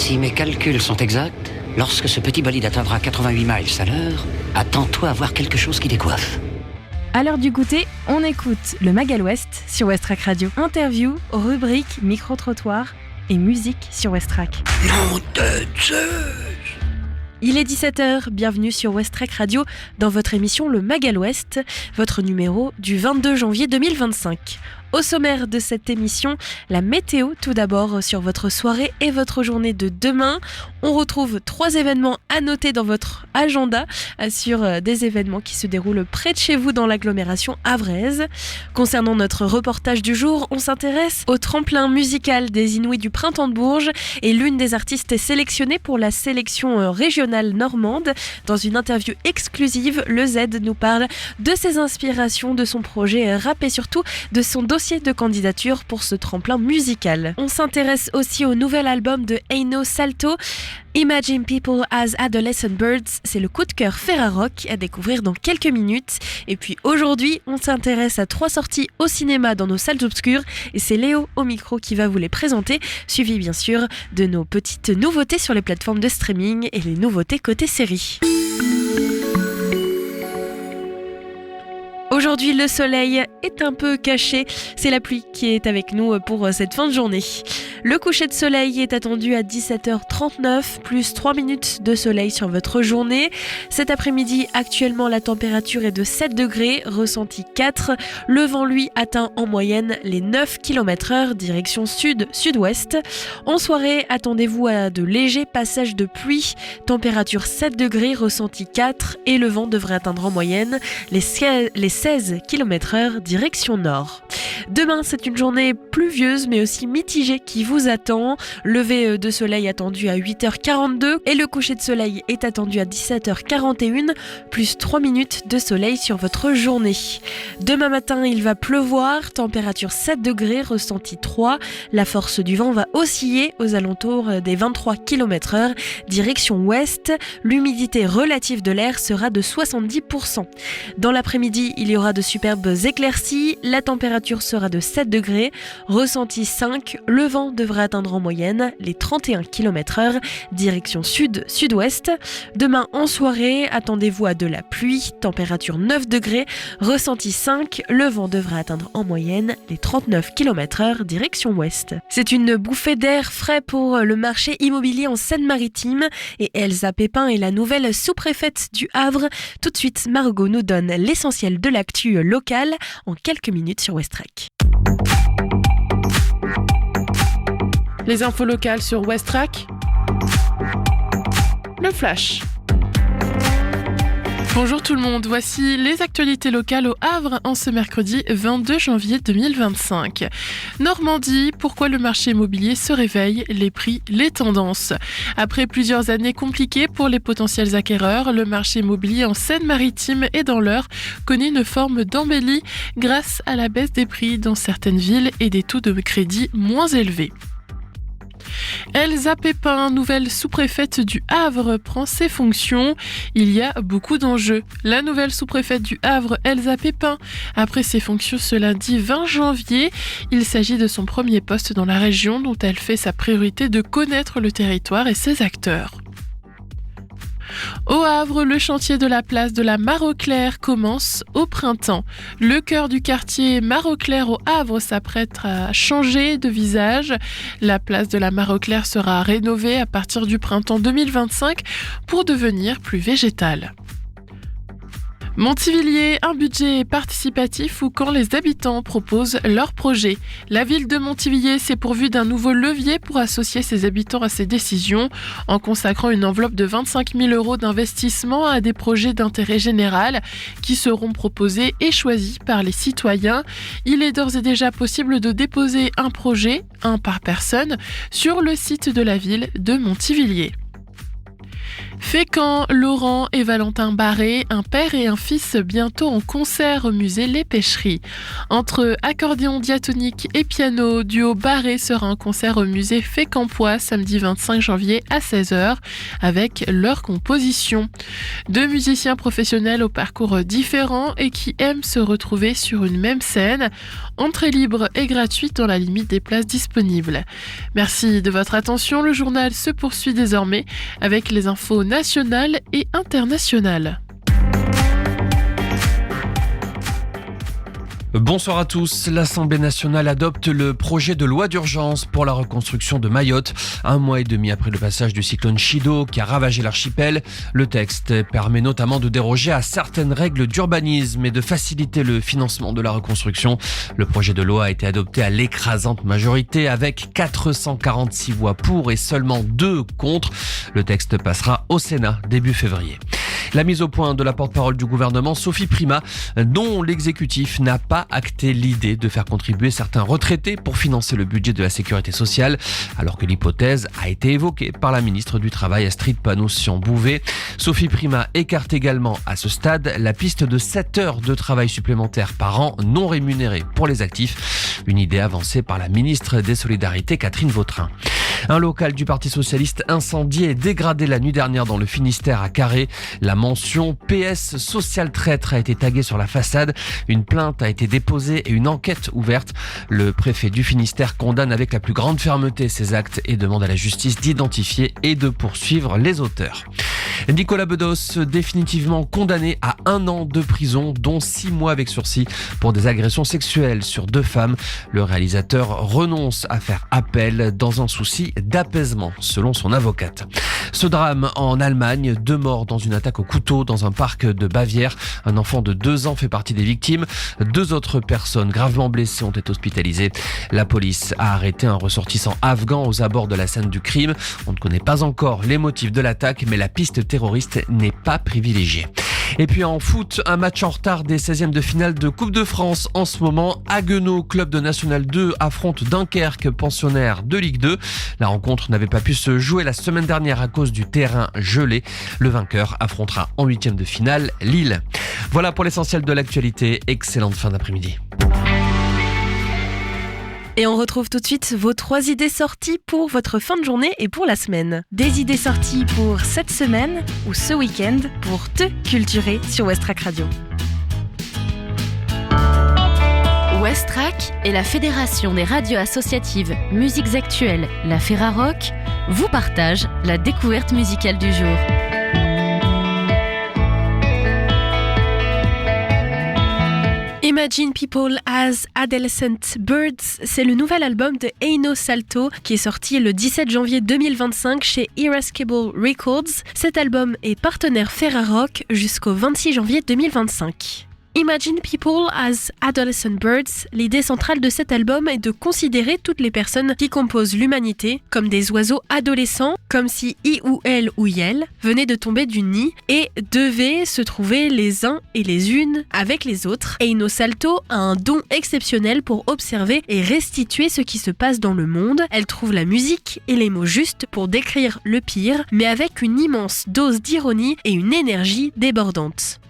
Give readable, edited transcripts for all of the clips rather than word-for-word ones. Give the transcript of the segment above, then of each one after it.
Si mes calculs sont exacts, lorsque ce petit bolide atteindra 88 miles à l'heure, attends-toi à voir quelque chose qui décoiffe. À l'heure du goûter, on écoute le Magal West sur Westrack Radio. Interview, rubrique, micro-trottoir et musique sur Westrack. Nom de Zeus! Il est 17h, bienvenue sur Westrack Radio dans votre émission Le Magal West, votre numéro du 22 janvier 2025. Au sommaire de cette émission, la météo tout d'abord sur votre soirée et votre journée de demain. On retrouve 3 événements à noter dans votre agenda sur des événements qui se déroulent près de chez vous dans l'agglomération havraise. Concernant notre reportage du jour, on s'intéresse au tremplin musical des Inouïs du Printemps de Bourges et l'une des artistes est sélectionnée pour la sélection régionale normande. Dans une interview exclusive, le Z nous parle de ses inspirations, de son projet rap et surtout de son dossier de candidature pour ce tremplin musical. On s'intéresse aussi au nouvel album de Eino Salto, Imagine People as Adolescent Birds. C'est le coup de cœur Ferrarock à découvrir dans quelques minutes. Et puis aujourd'hui, on s'intéresse à 3 sorties au cinéma dans nos salles obscures et c'est Léo au micro qui va vous les présenter, suivi bien sûr de nos petites nouveautés sur les plateformes de streaming et les nouveautés côté série. Aujourd'hui, le soleil est un peu caché. C'est la pluie qui est avec nous pour cette fin de journée. Le coucher de soleil est attendu à 17h39, plus 3 minutes de soleil sur votre journée. Cet après-midi, actuellement, la température est de 7 degrés, ressenti 4. Le vent, lui, atteint en moyenne les 9 km/h, direction sud-sud-ouest. En soirée, attendez-vous à de légers passages de pluie. Température 7 degrés, ressenti 4. Et le vent devrait atteindre en moyenne les 16 km/h, direction nord. Demain, c'est une journée pluvieuse mais aussi mitigée qui vous attend. Lever de soleil attendu à 8h42 et le coucher de soleil est attendu à 17h41, plus 3 minutes de soleil sur votre journée. Demain matin, il va pleuvoir, température 7 degrés, ressenti 3. La force du vent va osciller aux alentours des 23 km/h, direction ouest. L'humidité relative de l'air sera de 70%. Dans l'après-midi, il y aura de superbes éclaircies. La température sera de 7 degrés, ressenti 5. Le vent devrait atteindre en moyenne les 31 km/h, direction sud-sud-ouest. Demain en soirée, attendez-vous à de la pluie, température 9 degrés, ressenti 5. Le vent devrait atteindre en moyenne les 39 km/h, direction ouest. C'est une bouffée d'air frais pour le marché immobilier en Seine-Maritime et Elsa Pépin est la nouvelle sous-préfète du Havre. Tout de suite, Margot nous donne l'essentiel de l'actu locale en quelques minutes sur Westrack. Les infos locales sur Westrack. Le Flash. Bonjour tout le monde, voici les actualités locales au Havre en ce mercredi 22 janvier 2025. Normandie, pourquoi le marché immobilier se réveille, les prix, les tendances. Après plusieurs années compliquées pour les potentiels acquéreurs, le marché immobilier en Seine-Maritime et dans l'Eure connaît une forme d'embellie grâce à la baisse des prix dans certaines villes et des taux de crédit moins élevés. Elsa Pépin, nouvelle sous-préfète du Havre, prend ses fonctions. Il y a beaucoup d'enjeux. La nouvelle sous-préfète du Havre, Elsa Pépin, a pris ses fonctions ce lundi 20 janvier. Il s'agit de son premier poste dans la région dont elle fait sa priorité de connaître le territoire et ses acteurs. Au Havre, le chantier de la place de la Mare-aux-Claires commence au printemps. Le cœur du quartier Mare-aux-Claires au Havre s'apprête à changer de visage. La place de la Mare-aux-Claires sera rénovée à partir du printemps 2025 pour devenir plus végétale. Montivilliers, un budget participatif ou quand les habitants proposent leurs projets. La ville de Montivilliers s'est pourvue d'un nouveau levier pour associer ses habitants à ses décisions en consacrant une enveloppe de 25 000 € d'investissement à des projets d'intérêt général qui seront proposés et choisis par les citoyens. Il est d'ores et déjà possible de déposer un projet, un par personne, sur le site de la ville de Montivilliers. Fécamp, Laurent et Valentin Barré, un père et un fils bientôt en concert au musée Les Pêcheries. Entre accordéon diatonique et piano, duo Barré sera en concert au musée Fécampois samedi 25 janvier à 16h avec leur composition. Deux musiciens professionnels au parcours différent et qui aiment se retrouver sur une même scène. Entrée libre et gratuite dans la limite des places disponibles. Merci de votre attention. Le journal se poursuit désormais avec les infos nationales et internationales. Bonsoir à tous. L'Assemblée nationale adopte le projet de loi d'urgence pour la reconstruction de Mayotte. 1 mois et demi après le passage du cyclone Chido qui a ravagé l'archipel, le texte permet notamment de déroger à certaines règles d'urbanisme et de faciliter le financement de la reconstruction. Le projet de loi a été adopté à l'écrasante majorité avec 446 voix pour et seulement 2 contre. Le texte passera au Sénat début février. La mise au point de la porte-parole du gouvernement, Sophie Primas, dont l'exécutif n'a pas acté l'idée de faire contribuer certains retraités pour financer le budget de la sécurité sociale, alors que l'hypothèse a été évoquée par la ministre du Travail Astrid Panosyan-Bouvet. Sophie Primas écarte également à ce stade la piste de 7 heures de travail supplémentaires par an non rémunérées pour les actifs, une idée avancée par la ministre des Solidarités Catherine Vautrin. Un local du Parti Socialiste incendié et dégradé la nuit dernière dans le Finistère à Carré. La mention PS Social Traître a été taguée sur la façade. Une plainte a été déposée et une enquête ouverte. Le préfet du Finistère condamne avec la plus grande fermeté ces actes et demande à la justice d'identifier et de poursuivre les auteurs. Nicolas Bedos, définitivement condamné à 1 an de prison, dont 6 mois avec sursis pour des agressions sexuelles sur 2 femmes. Le réalisateur renonce à faire appel dans un souci d'apaisement, selon son avocate. Ce drame en Allemagne, 2 morts dans une attaque au couteau dans un parc de Bavière. Un enfant de 2 ans fait partie des victimes. 2 autres personnes gravement blessées ont été hospitalisées. La police a arrêté un ressortissant afghan aux abords de la scène du crime. On ne connaît pas encore les motifs de l'attaque, mais la piste terroriste n'est pas privilégiée. Et puis en foot, un match en retard des 16e de finale de Coupe de France en ce moment. Haguenau, club de National 2, affronte Dunkerque, pensionnaire de Ligue 2. La rencontre n'avait pas pu se jouer la semaine dernière à cause du terrain gelé. Le vainqueur affrontera en 8e de finale Lille. Voilà pour l'essentiel de l'actualité. Excellente fin d'après-midi. Et on retrouve tout de suite vos 3 idées sorties pour votre fin de journée et pour la semaine. Des idées sorties pour cette semaine ou ce week-end pour te culturer sur Westrack Radio. Westrack et la Fédération des radios associatives Musiques Actuelles, la Ferrarock, vous partagent la découverte musicale du jour. Imagine People as Adolescent Birds, c'est le nouvel album de Eino Salto qui est sorti le 17 janvier 2025 chez Irascible Records. Cet album est partenaire Ferrarock jusqu'au 26 janvier 2025. Imagine People as Adolescent Birds, l'idée centrale de cet album est de considérer toutes les personnes qui composent l'humanité comme des oiseaux adolescents, comme si i ou elle ou yel venaient de tomber du nid et devaient se trouver les uns et les unes avec les autres. Eino Salto a un don exceptionnel pour observer et restituer ce qui se passe dans le monde. Elle trouve la musique et les mots justes pour décrire le pire, mais avec une immense dose d'ironie et une énergie débordante.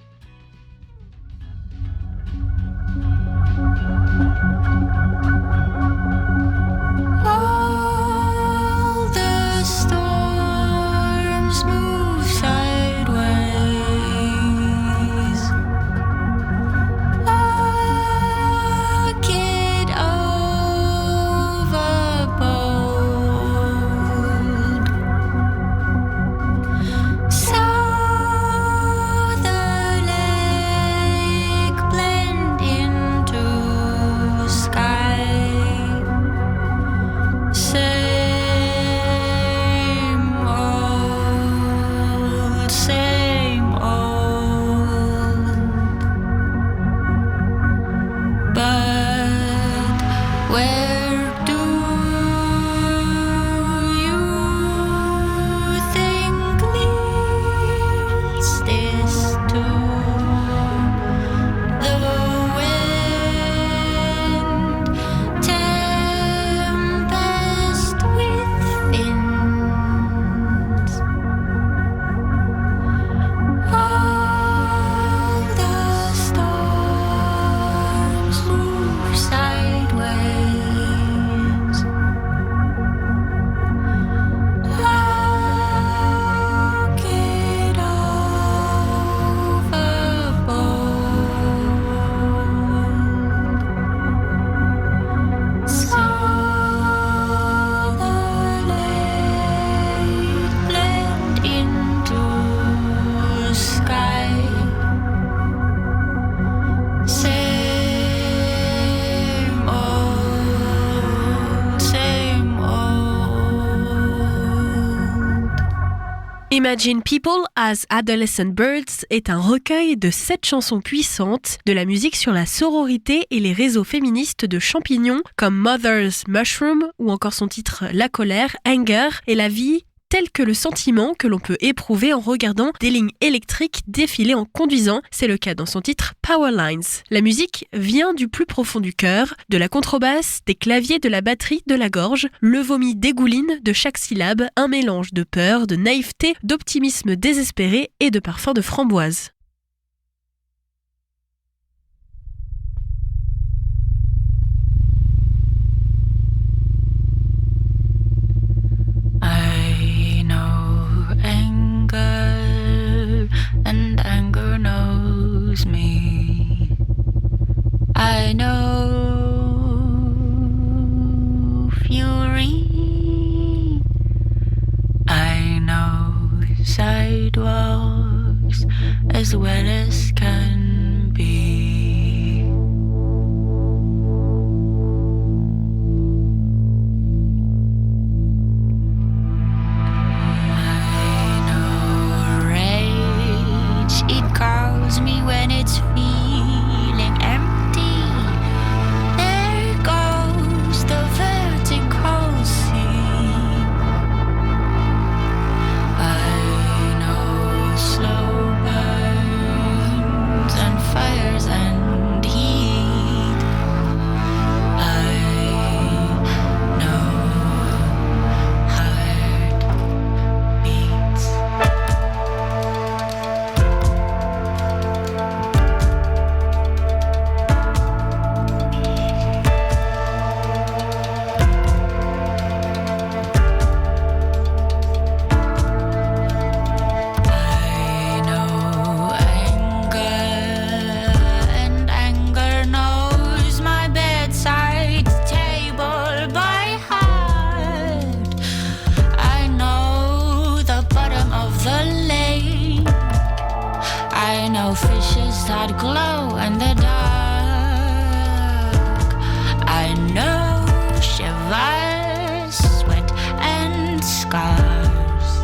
Imagine People as Adolescent Birds est un recueil de 7 chansons puissantes de la musique sur la sororité et les réseaux féministes de champignons comme Mother's Mushroom ou encore son titre La colère, Anger et la vie tel que le sentiment que l'on peut éprouver en regardant des lignes électriques défiler en conduisant. C'est le cas dans son titre Power Lines. La musique vient du plus profond du cœur, de la contrebasse, des claviers, de la batterie, de la gorge. Le vomi dégouline de chaque syllabe, un mélange de peur, de naïveté, d'optimisme désespéré et de parfum de framboise. And anger knows me. I know fury. I know sidewalks as well as can be. It calls me when it's feeling empty. There goes the vertical sea. I know slow burns and fires and heat. I know heartbeats. Fishes that glow in the dark. I know shivers, sweat and scars.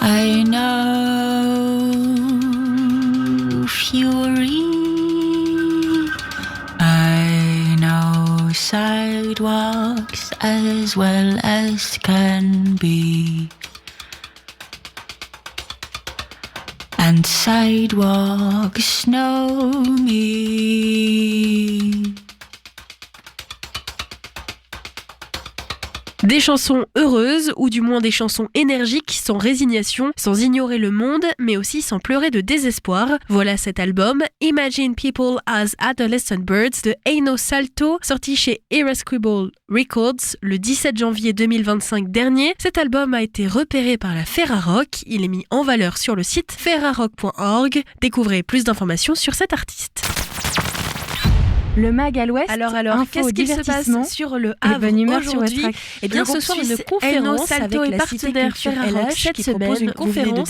I know fury. I know sidewalks as well as can be. And sidewalks know me. Des chansons heureuses, ou du moins des chansons énergiques, sans résignation, sans ignorer le monde, mais aussi sans pleurer de désespoir. Voilà cet album, Imagine People as Adolescent Birds de Eino Salto, sorti chez Irascible Records le 17 janvier 2025 dernier. Cet album a été repéré par la Ferrarock, il est mis en valeur sur le site ferrarock.org. Découvrez plus d'informations sur cet artiste. Le Mag à l'Ouest. Alors, info, qu'est-ce qu'il se passe sur le Havre bonne humeur sur aujourd'hui? West Eh bien, ce soir, une conférence avec la partenaire Ferrarock qui propose une conférence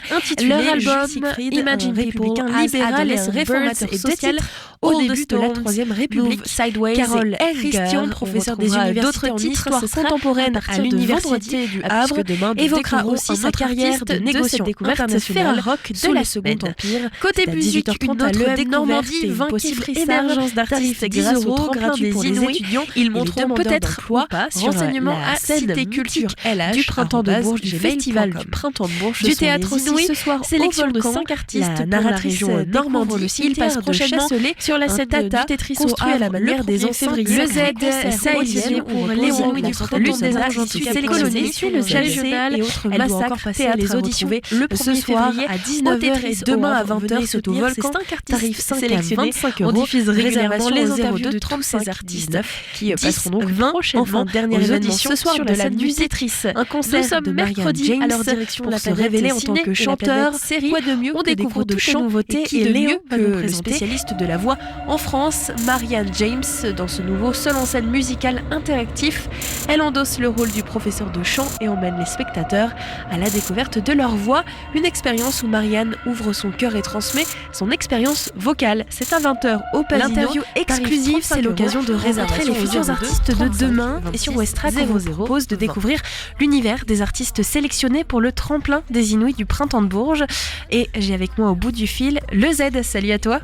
intitulée leur album Imagine People libéral et réformateur social au début de la Troisième République. Sideways, Carole Christian, professeur des universités en histoire contemporaine à l'université du Havre, évoquera aussi sa carrière de négociant international de la Seconde Empire. Côté musique, une autre Normandie vainqueur émergence d'artistes 10 € gratuits pour les étudiants. Ils montreront peut-être ou pas renseignements à Cité Culture du Printemps de Bourges, du Festival du Printemps de Bourges, du théâtre aussi ce soir, sélection de 5 artistes pour la région Normandie. Il passe prochainement sur la scène du Tetris construit à la manière des anciens. Le Z, sahélienne pour Léon du Printemps des artistes sélectionnés, le régional et autres massacres, les auditions ce soir à 19h et demain à 20h c'est au Volcan. Tarif sélectionné, on diffuse régulièrement les interviews de tous ces artistes qui passeront donc 20 prochainement dernière édition ce soir de la nuit Tetris. Un concert de mercredi à leur direction pour se révéler en tant que chanteur. Quoi de mieux, on découvre de chants nouveautés et Léo, le spécialiste de la voix en France, Marianne James, dans ce nouveau seul en scène musical interactif. Elle endosse le rôle du professeur de chant et emmène les spectateurs à la découverte de leur voix. Une expérience où Marianne ouvre son cœur et transmet son expérience vocale. C'est à 20h au Pasino. L'interview exclusive, c'est l'occasion de réserver les futurs artistes de demain. Et sur Westrack, on vous propose de découvrir l'univers des artistes sélectionnés pour le tremplin des Inouïs du Printemps de Bourges. Et j'ai avec moi au bout du fil le Z. Salut à toi.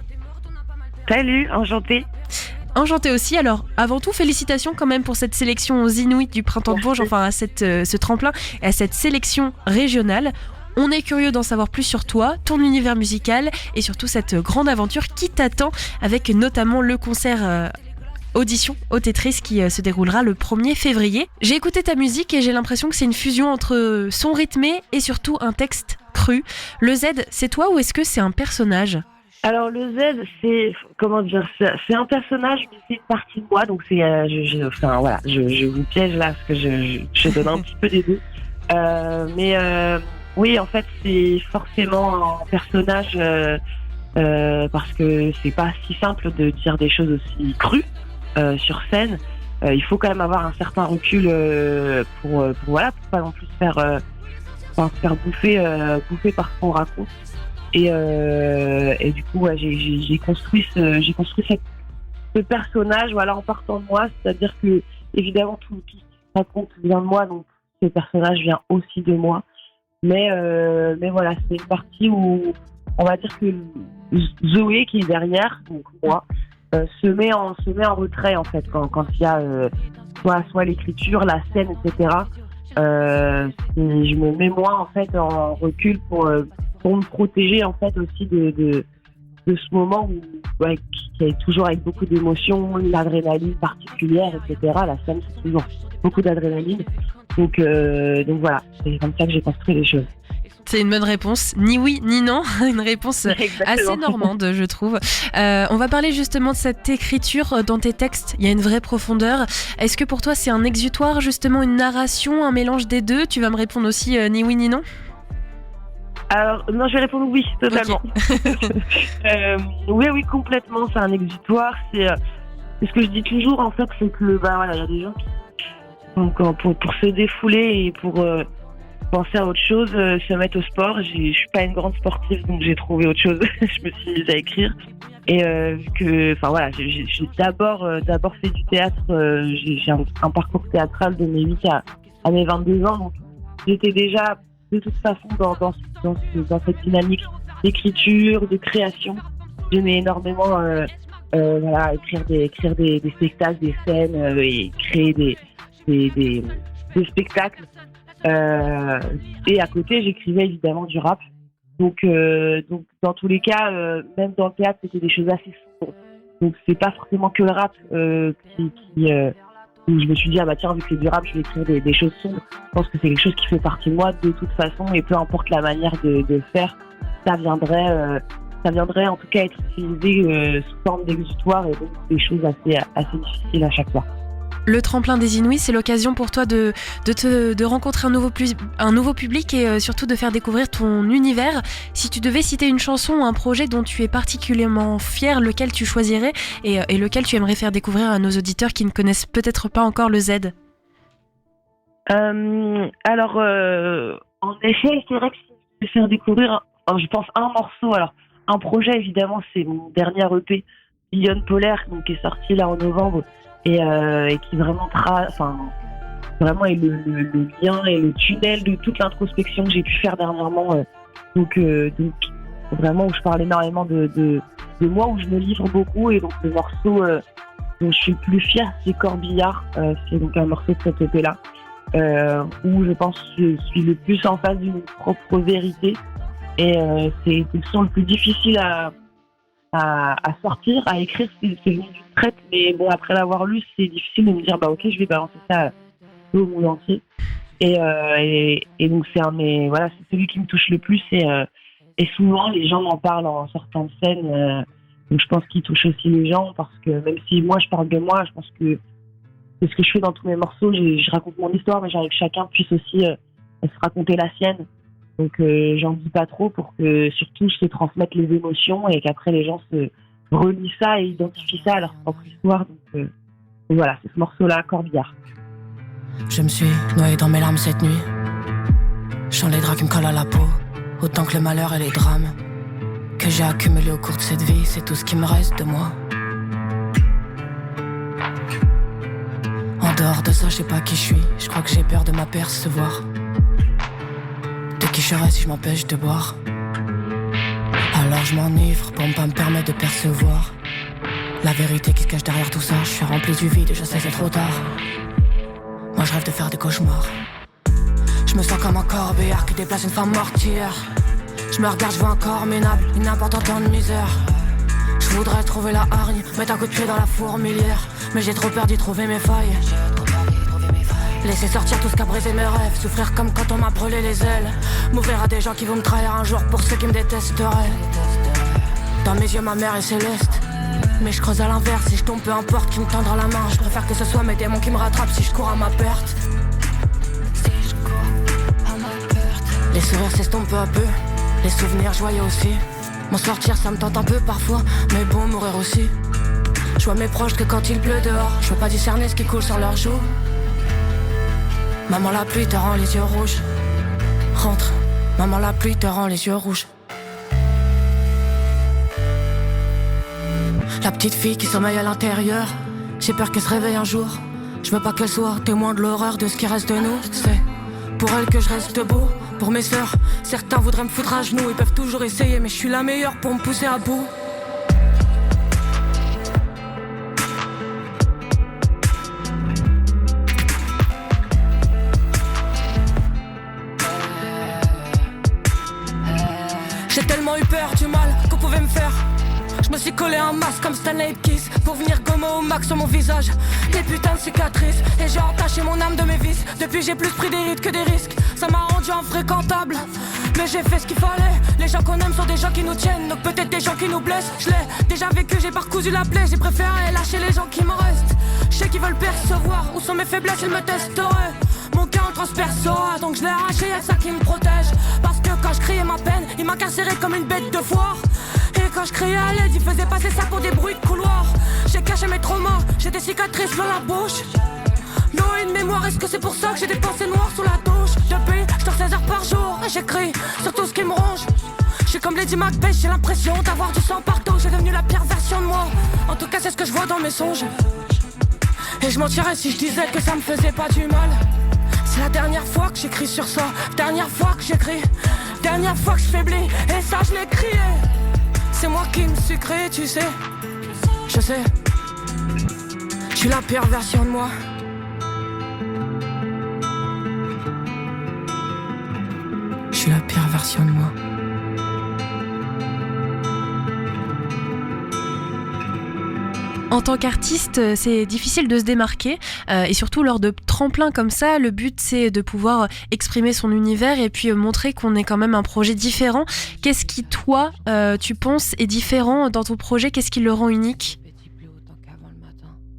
Salut, enchantée. Enchantée aussi. Alors, avant tout, félicitations quand même pour cette sélection aux Inouïs du Printemps de Bourges, enfin à ce tremplin et à cette sélection régionale. On est curieux d'en savoir plus sur toi, ton univers musical et surtout cette grande aventure qui t'attend avec notamment le concert audition au Tetris qui se déroulera le 1er février. J'ai écouté ta musique et j'ai l'impression que c'est une fusion entre son rythmé et surtout un texte cru. Le Z, c'est toi ou est-ce que c'est un personnage ? Alors le Z, c'est comment dire, c'est un personnage, mais c'est une partie de moi, donc c'est, je vous piège là parce que je donne un petit peu des deux, oui, en fait, c'est forcément un personnage parce que c'est pas si simple de dire des choses aussi crues sur scène. Il faut quand même avoir un certain recul pour pas non plus se faire bouffer par ce qu'on raconte. Et du coup, j'ai construit ce personnage, en partant de moi. C'est-à-dire que évidemment tout ce qui se raconte vient de moi, donc ce personnage vient aussi de moi. Mais voilà, c'est une partie où on va dire que Zoé qui est derrière, donc moi, se met en retrait en fait quand il y a soit l'écriture, la scène, etc. Je me mets moi en fait en recul pour me protéger en fait aussi de ce moment qui est toujours avec beaucoup d'émotions, l'adrénaline particulière, etc. La scène, c'est toujours beaucoup d'adrénaline. Donc voilà, c'est comme ça que j'ai construit les choses. C'est une bonne réponse, ni oui ni non, une réponse assez normande je trouve. On va parler justement de cette écriture dans tes textes, il y a une vraie profondeur. Est-ce que pour toi c'est un exutoire, justement une narration, un mélange des deux? Tu vas me répondre aussi ni oui ni non? Alors non, je vais répondre oui, totalement. Okay. Oui, complètement, c'est un exutoire. C'est ce que je dis toujours en fait, c'est que il y a des gens qui pour se défouler et pour penser à autre chose, se mettre au sport. Je suis pas une grande sportive, donc j'ai trouvé autre chose. Je me suis mise à écrire. Et j'ai d'abord fait du théâtre. J'ai un parcours théâtral de mes 8 à mes 22 ans. Donc j'étais déjà de toute façon dans cette dynamique d'écriture, de création. J'aimais énormément écrire des spectacles, des scènes et créer des spectacles. Et à côté, j'écrivais évidemment du rap. Donc dans tous les cas, même dans le théâtre, c'était des choses assez sombres. Donc c'est pas forcément que le rap où je me suis dit, ah bah tiens, vu que c'est du rap, je vais écrire des choses sombres. Je pense que c'est quelque chose qui fait partie de moi de toute façon, et peu importe la manière de faire, ça viendrait en tout cas être utilisé sous forme d'exutoire, et donc des choses assez difficiles à chaque fois. Le tremplin des Inouïs, c'est l'occasion pour toi de rencontrer un nouveau public et surtout de faire découvrir ton univers. Si tu devais citer une chanson ou un projet dont tu es particulièrement fier, lequel tu choisirais et lequel tu aimerais faire découvrir à nos auditeurs qui ne connaissent peut-être pas encore le Z? Alors, en effet, c'est vrai que si je vais faire découvrir, je pense, un morceau. Alors, un projet, évidemment, c'est mon dernier EP, Lyon Polaire, donc, qui est sorti là en novembre. Et qui vraiment vraiment est le lien et le tunnel de toute l'introspection que j'ai pu faire dernièrement. Donc vraiment où je parle énormément de moi, où je me livre beaucoup. Et donc le morceau dont je suis le plus fière, c'est Corbillard. C'est donc un morceau de cette EP-là, où je pense que je suis le plus en face d'une propre vérité. Et c'est le son le plus difficile à sortir, à écrire, c'est venu d'une traite, mais bon, après l'avoir lu, c'est difficile de me dire, bah ok, je vais balancer ça au monde entier. Et donc c'est c'est celui qui me touche le plus, et souvent les gens m'en parlent en sortant de scène, donc je pense qu'il touche aussi les gens, parce que même si moi je parle de moi, je pense que c'est ce que je fais dans tous mes morceaux, je raconte mon histoire, mais j'aimerais que chacun puisse aussi se raconter la sienne. Donc j'en dis pas trop pour que surtout je se transmette les émotions et qu'après les gens se relient ça et identifient ça à leur propre histoire. Donc voilà, c'est ce morceau-là, Corbillard. Je me suis noyé dans mes larmes cette nuit. Je sens les draps qui me collent à la peau, autant que le malheur et les drames que j'ai accumulés au cours de cette vie, c'est tout ce qui me reste de moi. En dehors de ça, je sais pas qui je suis, je crois que j'ai peur de m'apercevoir de qui je serai si je m'empêche de boire. Alors je m'enivre pour ne pas me permettre de percevoir la vérité qui se cache derrière tout ça. Je suis rempli du vide et je sais c'est trop tard. Moi je rêve de faire des cauchemars. Je me sens comme un corbillard qui déplace une femme mortière. Je me regarde, je vois un corps minable, une importante en misère. Je voudrais trouver la hargne, mettre un coup de pied dans la fourmilière, mais j'ai trop peur d'y trouver mes failles. Laisser sortir tout ce qu'a brisé mes rêves, souffrir comme quand on m'a brûlé les ailes, m'ouvrir à des gens qui vont me trahir un jour pour ceux qui me détesteraient. Dans mes yeux ma mère est céleste, mais je creuse à l'inverse. Si je tombe peu importe qui me tendra la main, je préfère que ce soit mes démons qui me rattrapent si je cours à ma perte. Les sourires s'estompent peu à peu, les souvenirs joyeux aussi. M'en sortir ça me tente un peu parfois, mais bon mourir aussi. Je vois mes proches que quand il pleut dehors, je peux pas discerner ce qui coule sur leurs joues. Maman la pluie te rend les yeux rouges. Rentre, maman la pluie te rend les yeux rouges. La petite fille qui sommeille à l'intérieur, j'ai peur qu'elle se réveille un jour. Je veux pas qu'elle soit témoin de l'horreur de ce qui reste de nous. C'est pour elle que je reste debout. Pour mes sœurs, certains voudraient me foutre à genoux. Ils peuvent toujours essayer mais je suis la meilleure pour me pousser à bout. J'ai tellement eu peur du mal qu'on pouvait me faire. Je me suis collé un masque comme Stanley Kiss pour venir gommer au max sur mon visage des putains de cicatrices. Et j'ai entaché mon âme de mes vices. Depuis j'ai plus pris des rides que des risques. Ça m'a rendu infréquentable, mais j'ai fait ce qu'il fallait. Les gens qu'on aime sont des gens qui nous tiennent, donc peut-être des gens qui nous blessent. Je l'ai déjà vécu, j'ai parcousu la plaie. J'ai préféré lâcher les gens qui m'en restent. Je sais qu'ils veulent percevoir où sont mes faiblesses, ils me testeraient. Mon cœur en transpercera, donc je l'ai arraché, y'a que ça qui me protège. Parce que quand je criais ma peine, il m'incarcérait comme une bête de foire. Et quand je criais à l'aide, il faisait passer ça pour des bruits de couloir. J'ai caché mes traumas, j'ai des cicatrices dans la bouche. L'eau et une mémoire, est-ce que c'est pour ça que j'ai des pensées noires sous la douche? Depuis, je dors 16 heures par jour et j'écris sur tout ce qui me ronge. Je suis comme Lady Macbeth, j'ai l'impression d'avoir du sang partout. J'ai devenu la pire version de moi, en tout cas c'est ce que je vois dans mes songes. Et je mentirais si je disais que ça me faisait pas du mal. C'est la dernière fois que j'écris sur ça, dernière fois que j'écris, dernière fois que je faiblis, et ça je l'ai crié. C'est moi qui me suis créé, tu sais. Je sais, je suis la pire version de moi. Je suis la pire version de moi. En tant qu'artiste, c'est difficile de se démarquer et surtout lors de tremplins comme ça, le but c'est de pouvoir exprimer son univers et puis montrer qu'on est quand même un projet différent. Qu'est-ce qui, toi, tu penses est différent dans ton projet? Qu'est-ce qui le rend unique?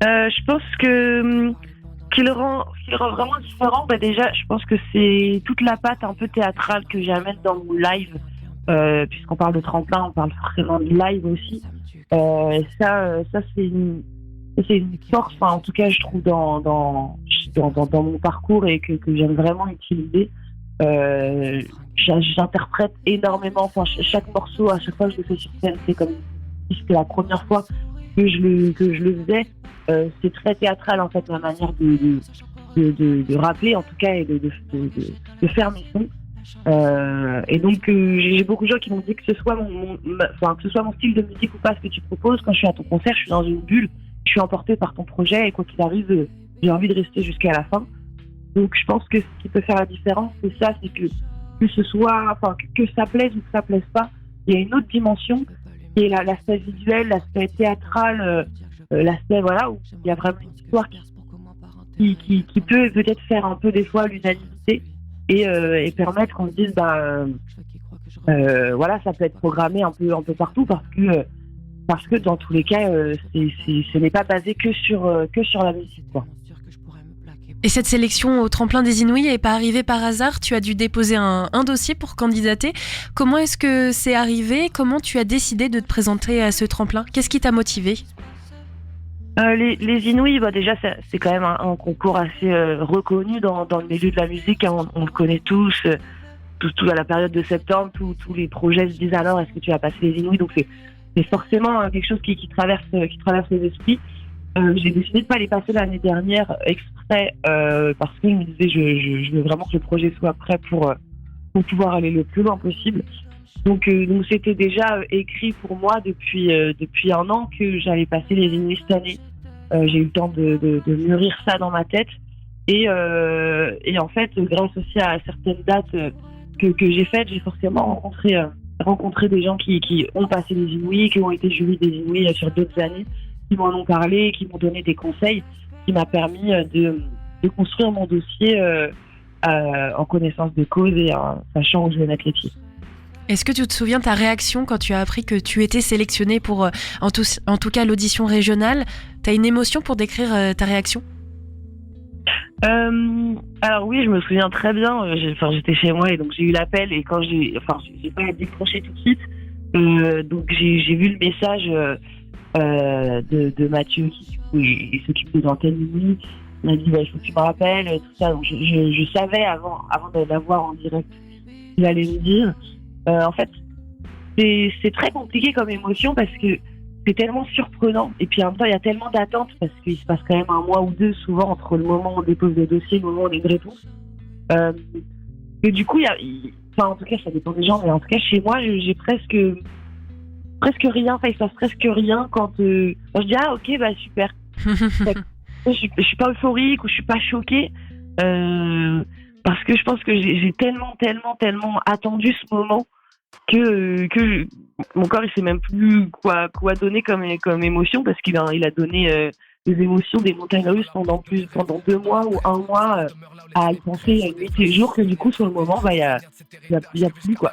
Je pense que ce qui le rend vraiment différent, déjà, je pense que c'est toute la patte un peu théâtrale que j'amène dans mon live. Puisqu'on parle de tremplin, on parle forcément de live aussi. Ça c'est une force, en tout cas je trouve dans mon parcours et que j'aime vraiment utiliser. J'interprète énormément, chaque morceau, à chaque fois que je le fais sur scène, c'est comme si c'était la première fois que je le faisais. C'est très théâtral en fait, ma manière de rapper en tout cas et de faire mes sons. Et donc j'ai beaucoup de gens qui m'ont dit que ce soit mon style de musique ou pas ce que tu proposes. Quand je suis à ton concert, je suis dans une bulle, je suis emportée par ton projet et quoi qu'il arrive, j'ai envie de rester jusqu'à la fin. Donc je pense que ce qui peut faire la différence, c'est ça, c'est que ce soit, que ça plaise ou que ça plaise pas, il y a une autre dimension qui est l'aspect visuel, l'aspect théâtral, l'aspect où il y a vraiment une histoire qui peut peut-être faire un peu des fois l'unanimité. Et permettre qu'on se dise ça peut être programmé un peu partout parce que dans tous les cas ce n'est pas basé que sur la musique, quoi. Et cette sélection au tremplin des Inouïs n'est pas arrivée par hasard? Tu as dû déposer un dossier pour candidater. Comment est-ce que c'est arrivé? Comment tu as décidé de te présenter à ce tremplin? Qu'est-ce qui t'a motivé? Les Inouïs, déjà, c'est quand même un concours assez reconnu dans le milieu de la musique. Hein, on le connaît tous à la période de septembre. Tous les projets se disent alors, est-ce que tu vas passer les Inouïs? Donc c'est forcément quelque chose qui traverse les esprits. J'ai décidé de pas les passer l'année dernière exprès parce que je me disais je veux vraiment que le projet soit prêt pour pouvoir aller le plus loin possible. Donc c'était déjà écrit pour moi depuis un an que j'allais passer les Inouïs cette année. J'ai eu le temps de mûrir ça dans ma tête et en fait grâce aussi à certaines dates que j'ai faites, j'ai forcément rencontré des gens qui ont passé les Inouïs, qui ont été jury des Inouïs sur d'autres années, qui m'en ont parlé, qui m'ont donné des conseils, qui m'a permis de construire mon dossier en connaissance de cause et en sachant où je vais mettre les pieds. Est-ce que tu te souviens ta réaction quand tu as appris que tu étais sélectionnée pour, en tout cas, l'audition régionale? T'as une émotion pour décrire ta réaction? Alors oui, je me souviens très bien. J'étais chez moi et donc j'ai eu l'appel et quand j'ai pas décroché tout de suite. Donc j'ai vu le message de Mathieu qui s'occupe des antennes Inouïs. Il m'a dit il faut que tu me rappelles tout ça. Donc je savais avant de l'avoir en direct ce qu'il allait me dire. En fait, c'est très compliqué comme émotion parce que c'est tellement surprenant et puis en même temps il y a tellement d'attentes parce qu'il se passe quand même un mois ou deux souvent entre le moment où on dépose le dossier et le moment où on a une réponse. Et du coup, en tout cas ça dépend des gens, mais en tout cas chez moi j'ai presque rien, il se passe presque rien quand je dis ok super. Je suis pas euphorique ou je suis pas choquée parce que je pense que j'ai tellement attendu ce moment que mon corps il sait même plus quoi donner comme émotion parce qu'il a donné des émotions, des montagnes russes pendant 2 mois ou 1 mois à y penser nuit et jour que du coup sur le moment il y a plus quoi.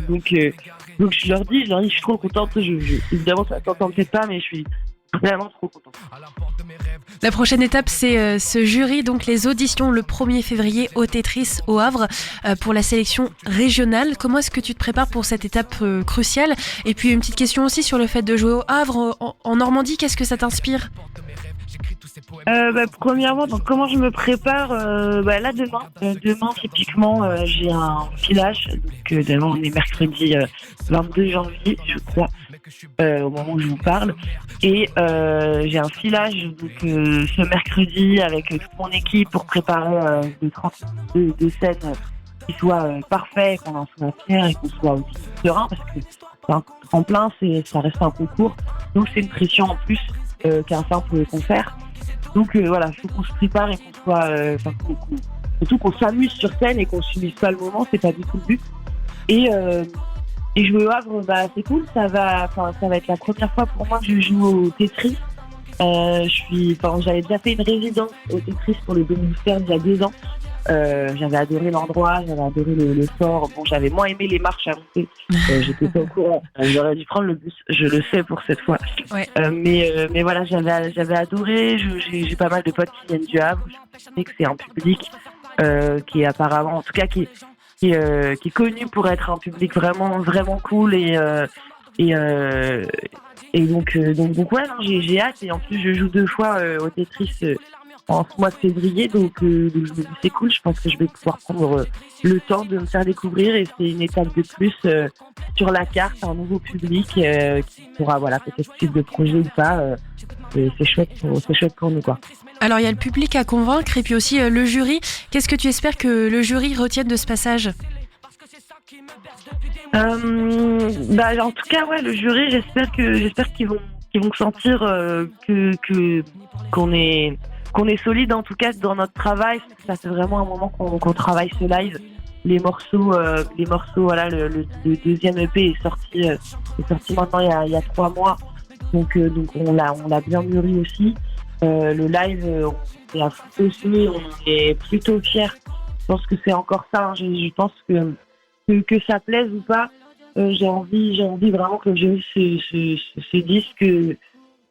donc je leur dis je suis trop contente. Évidemment ça s'entend peut-être pas mais je suis vraiment trop contente. La prochaine étape, c'est ce jury, donc les auditions le 1er février au Tetris au Havre pour la sélection régionale. Comment est-ce que tu te prépares pour cette étape cruciale? Et puis une petite question aussi sur le fait de jouer au Havre en Normandie, qu'est-ce que ça t'inspire? Premièrement, donc comment je me prépare là demain typiquement j'ai un filage donc demain on est mercredi 22 janvier je crois au moment où je vous parle et j'ai un filage donc ce mercredi avec toute mon équipe pour préparer des 30 de scènes qui soient parfaits, qu'on en soit fiers et qu'on soit aussi serein parce que un tremplin ça reste un concours donc c'est une pression en plus qu'un simple concert. Donc il faut qu'on se prépare et qu'on soit, surtout qu'on s'amuse sur scène et qu'on subisse pas le moment, c'est pas du tout le but. Et jouer au Havre, c'est cool, ça va être la première fois pour moi que je joue au Tetris. J'avais déjà fait une résidence auditrice pour le Dominicaire il y a 2 ans. J'avais adoré l'endroit, j'avais adoré le fort. Bon, j'avais moins aimé les marches à monter. J'étais pas au courant. J'aurais dû prendre le bus. Je le sais pour cette fois. Ouais. Mais voilà, j'avais adoré. J'ai pas mal de potes qui viennent du Havre. Je sais que c'est un public qui est apparemment, en tout cas, qui est connu pour être un public vraiment cool et donc ouais, non, j'ai hâte. Et en plus, je joue 2 fois au Tetris en ce mois de février, donc je me dis c'est cool. Je pense que je vais pouvoir prendre le temps de me faire découvrir et c'est une étape de plus sur la carte, un nouveau public qui pourra peut-être suivre de projet ou pas. C'est chouette pour nous, quoi. Alors il y a le public à convaincre et puis aussi le jury. Qu'est-ce que tu espères que le jury retienne de ce passage ? En tout cas, ouais, le jury, j'espère qu'ils vont sentir qu'on est solide, en tout cas dans notre travail. Ça fait vraiment un moment qu'on travaille ce live. Les morceaux, voilà, le deuxième EP est sorti maintenant il y a 3 mois. Donc on l'a bien mûri aussi. Le live, on est à fond dessus, on est plutôt fiers. Je pense que c'est encore ça. Hein. Je pense que ça plaise ou pas. J'ai envie vraiment que le jury se dise que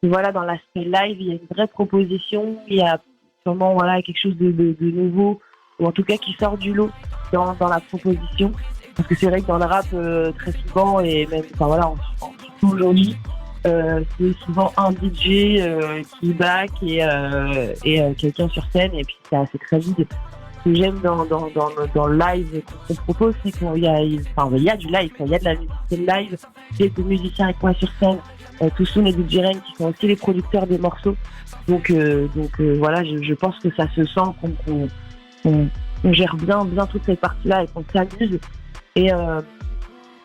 voilà, dans l'aspect live, il y a une vraie proposition, il y a sûrement quelque chose de nouveau, ou en tout cas qui sort du lot dans la proposition. Parce que c'est vrai que dans le rap, très souvent, et même surtout aujourd'hui, c'est souvent un DJ qui back et quelqu'un sur scène, et puis c'est très vide. Ce que j'aime dans le live qu'on propose, c'est qu'il y a du live, il y a de la musique live, il y a des musiciens avec moi sur scène, Toussoun et DJ Ren qui sont aussi les producteurs des morceaux. Donc voilà, je pense que ça se sent qu'on gère bien toute cette partie-là et qu'on s'amuse. Et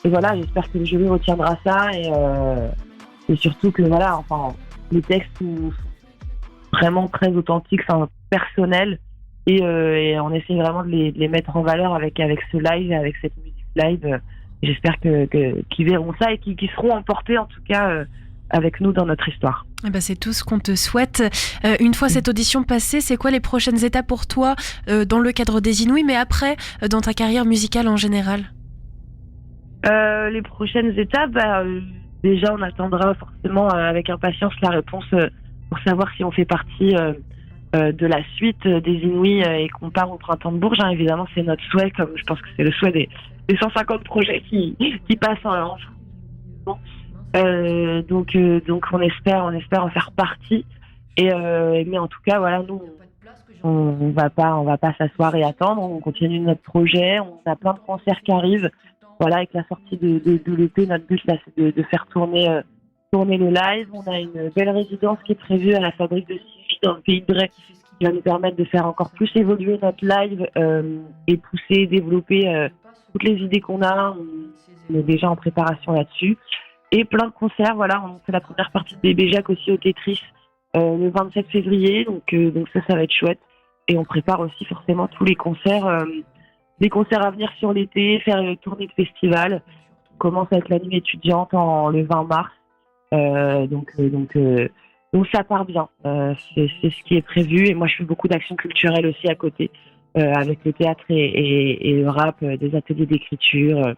voilà, j'espère que le jury retiendra ça et surtout que voilà, les textes sont vraiment très authentiques, personnels. Et on essaie vraiment de les mettre en valeur avec ce live, avec cette musique live. J'espère qu'ils verront ça et qu'ils seront emportés en tout cas avec nous dans notre histoire. C'est tout ce qu'on te souhaite. Une fois cette audition passée, c'est quoi les prochaines étapes pour toi dans le cadre des Inouïs, mais après dans ta carrière musicale en général ? Les prochaines étapes, déjà on attendra forcément avec impatience la réponse pour savoir si on fait partie de la suite des Inouïs et qu'on part au Printemps de Bourges. Évidemment, c'est notre souhait, comme je pense que c'est le souhait des 150 projets qui passent en France. Donc on espère en faire partie. Mais en tout cas, voilà, nous on va pas s'asseoir et attendre. On continue notre projet. On a plein de concerts qui arrivent. Voilà, avec la sortie de l'EP, notre but là, c'est de faire tourner le live. On a une belle résidence qui est prévue à la fabrique de Sifi dans le pays de Bray, qui va nous permettre de faire encore plus évoluer notre live et pousser, développer toutes les idées qu'on a. On est déjà en préparation là-dessus. Et plein de concerts, voilà, on fait la première partie de Bébé Jacques aussi au Tetris le 27 février, donc ça va être chouette. Et on prépare aussi forcément tous les concerts à venir sur l'été, faire une tournée de festival. On commence avec la nuit étudiante le 20 mars. Donc ça part bien. C'est ce qui est prévu. Et moi, je fais beaucoup d'actions culturelles aussi à côté, avec le théâtre et le rap, des ateliers d'écriture.